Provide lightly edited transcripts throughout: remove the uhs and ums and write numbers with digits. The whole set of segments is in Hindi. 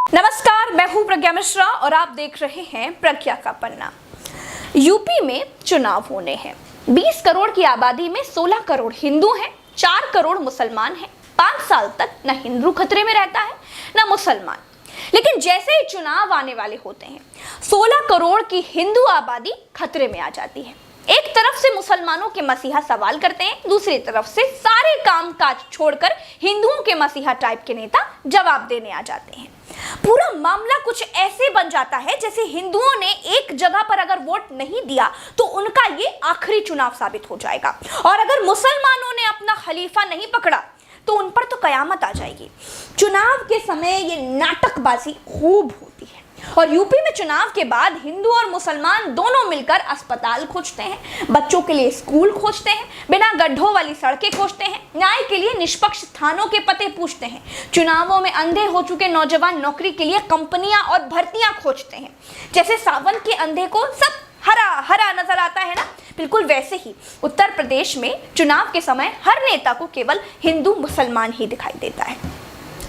नमस्कार, मैं हूं प्रज्ञा मिश्रा और आप देख रहे हैं प्रज्ञा का पन्ना। यूपी में चुनाव होने हैं। 20 करोड़ की आबादी में 16 करोड़ हिंदू हैं, 4 करोड़ मुसलमान हैं। 5 साल तक न हिंदू खतरे में रहता है न मुसलमान। लेकिन जैसे ही चुनाव आने वाले होते हैं, 16 करोड़ की हिंदू आबादी खतरे में आ जाती है। एक तरफ से मुसलमानों के मसीहा सवाल करते हैं, दूसरी तरफ से सारे काम काज छोड़कर हिंदुओं के मसीहा टाइप के नेता जवाब देने आ जाते हैं। पूरा मामला कुछ ऐसे बन जाता है जैसे हिंदुओं ने एक जगह पर अगर वोट नहीं दिया तो उनका ये आखिरी चुनाव साबित हो जाएगा, और अगर मुसलमानों ने अपना खलीफा नहीं पकड़ा तो उन पर तो कयामत आ जाएगी। चुनाव के समय ये नाटकबाजी खूब होती है, और यूपी में चुनाव के बाद हिंदू और मुसलमान दोनों मिलकर अस्पताल खोजते हैं, बच्चों के लिए स्कूल खोजते हैं, बिना गड्ढों वाली सड़कें खोजते हैं, न्याय के लिए निष्पक्ष थानों के पते पूछते हैं। चुनावों में अंधे हो चुके नौजवान नौकरी के लिए कंपनियां और भर्तियां खोजते हैं। जैसे सावन के अंधे को सब हरा हरा नजर आता है ना, बिल्कुल वैसे ही उत्तर प्रदेश में चुनाव के समय हर नेता को केवल हिंदू मुसलमान ही दिखाई देता है।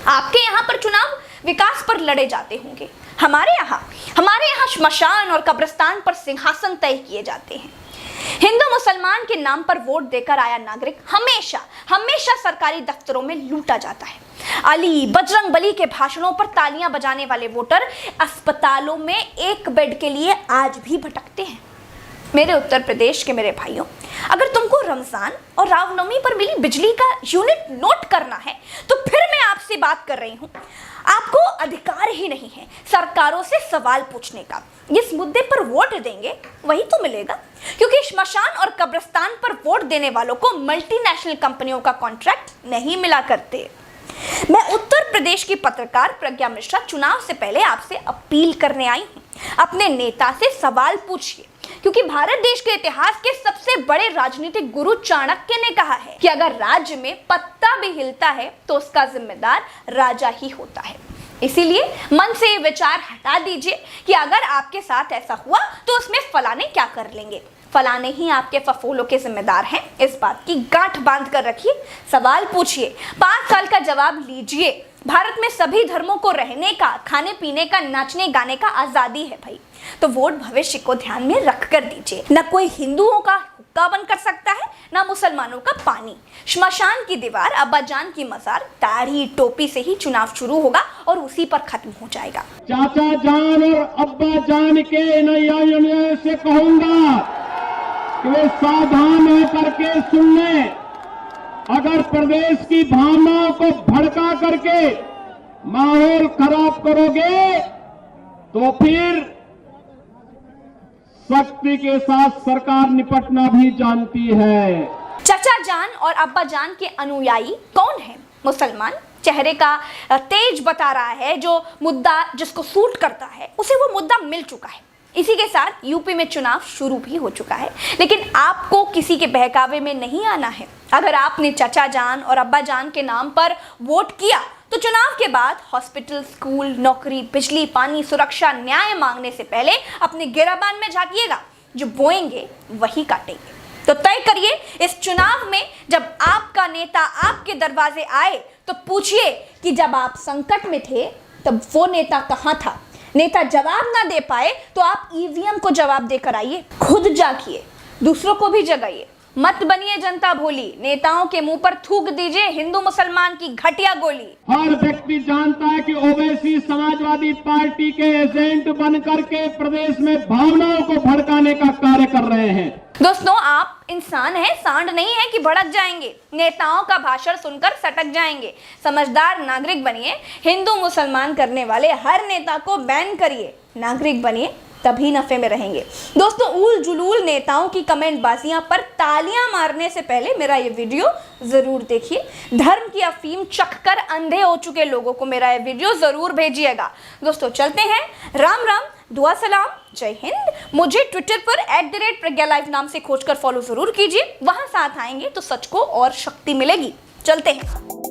आपके यहाँ पर चुनाव विकास पर लड़े जाते होंगे, हमारे यहाँ श्मशान और कब्रिस्तान पर सिंहासन तय किए जाते हैं। हिंदू मुसलमान के नाम पर वोट देकर आया नागरिक हमेशा सरकारी दफ्तरों में लूटा जाता है। अली बजरंग बली के भाषणों पर तालियां बजाने वाले वोटर अस्पतालों में एक बेड के लिए आज भी भटकते हैं। मेरे उत्तर प्रदेश के मेरे भाइयों, अगर तुमको रमजान और रामनवमी पर मिली बिजली का यूनिट नोट करना है तो फिर मैं आपसे बात कर रही हूँ। आपको अधिकार ही नहीं है सरकारों से सवाल पूछने का। जिस मुद्दे पर वोट देंगे वही तो मिलेगा, क्योंकि श्मशान और कब्रिस्तान पर वोट देने वालों को मल्टीनेशनल कंपनियों का कॉन्ट्रैक्ट नहीं मिला करते। मैं उत्तर प्रदेश की पत्रकार प्रज्ञा मिश्रा चुनाव से पहले आपसे अपील करने आई हूँ, अपने नेता से सवाल पूछिए, क्योंकि भारत देश के इतिहास के सबसे बड़े राजनीतिक गुरु चाणक्य ने कहा है कि अगर राज्य में पत्ता भी हिलता है तो उसका जिम्मेदार राजा ही होता है। इसीलिए मन से ये विचार हटा दीजिए कि अगर आपके साथ ऐसा हुआ तो उसमें फलाने क्या कर लेंगे। फलाने ही आपके फफोलों के जिम्मेदार हैं, इस बात की गांठ बांध कर रखिए। सवाल पूछिए, 5 साल का जवाब लीजिए। भारत में सभी धर्मों को रहने का, खाने पीने का, नाचने गाने का आजादी है भाई, तो वोट भविष्य को ध्यान में रख कर दीजिए। न कोई हिंदुओं का हुक्का बंद कर सकता है, न मुसलमानों का पानी। श्मशान की दीवार, अब्बाजान की मजार, दाढ़ी टोपी से ही चुनाव शुरू होगा और उसी पर खत्म हो जाएगा। चाचा जान और अब्बा जान के नैया से कहूंगा कि वे सावधान होकर के सुन लें। अगर प्रदेश की भावनाओं को भड़का करके माहौल खराब करोगे तो फिर शक्ति के साथ सरकार निपटना भी जानती है। चाचा जान और अब्बा जान के अनुयायी कौन है? मुसलमान। चेहरे का तेज बता रहा है, जो मुद्दा जिसको सूट करता है उसे वो मुद्दा मिल चुका है। इसी के साथ यूपी में चुनाव शुरू भी हो चुका है, लेकिन आपको किसी के बहकावे में नहीं आना है। अगर आपने चाचा जान और अब्बा जान के नाम पर वोट किया तो चुनाव के बाद हॉस्पिटल, स्कूल, नौकरी, बिजली, पानी, सुरक्षा, न्याय मांगने से पहले अपने गिराबान में झांकिएगा। जो बोएंगे वही काटेंगे। तो तय करिए, इस चुनाव में जब आपका नेता आपके दरवाजे आए तो पूछिए कि जब आप संकट में थे तब वो नेता कहाँ था। नेता जवाब ना दे पाए तो आप ईवीएम को जवाब देकर आइए। खुद जागिए, दूसरों को भी जगाइए। मत बनिए जनता भोली। नेताओं के मुंह पर थूक दीजिए हिंदू मुसलमान की घटिया गोली। हर व्यक्ति जानता है कि ओवैसी समाजवादी पार्टी के एजेंट बन करके प्रदेश में भावनाओं को भड़काने का कार्य कर रहे हैं। दोस्तों, आप इंसान हैं, सांड नहीं है कि भड़क जाएंगे। नेताओं का भाषण सुनकर सटक जाएंगे। समझदार नागरिक बनिए। हिंदू मुसलमान करने वाले हर नेता को बैन करिए। नागरिक बनिए, तभी नफे में रहेंगे। दोस्तों, उल जुलूल नेताओं की कमेंट बाजियां पर तालियां मारने से पहले मेरा ये वीडियो जरूर देखिए। धर्म की अफीम चखकर अंधे हो चुके लोगों को मेरा ये वीडियो जरूर भेजिएगा। दोस्तों, चलते हैं। राम राम, दुआ सलाम, जय हिंद। मुझे ट्विटर पर @प्रज्ञा_live नाम से खोजकर फॉलो जरूर कीजिए। वहां साथ आएंगे तो सच को और शक्ति मिलेगी। चलते हैं।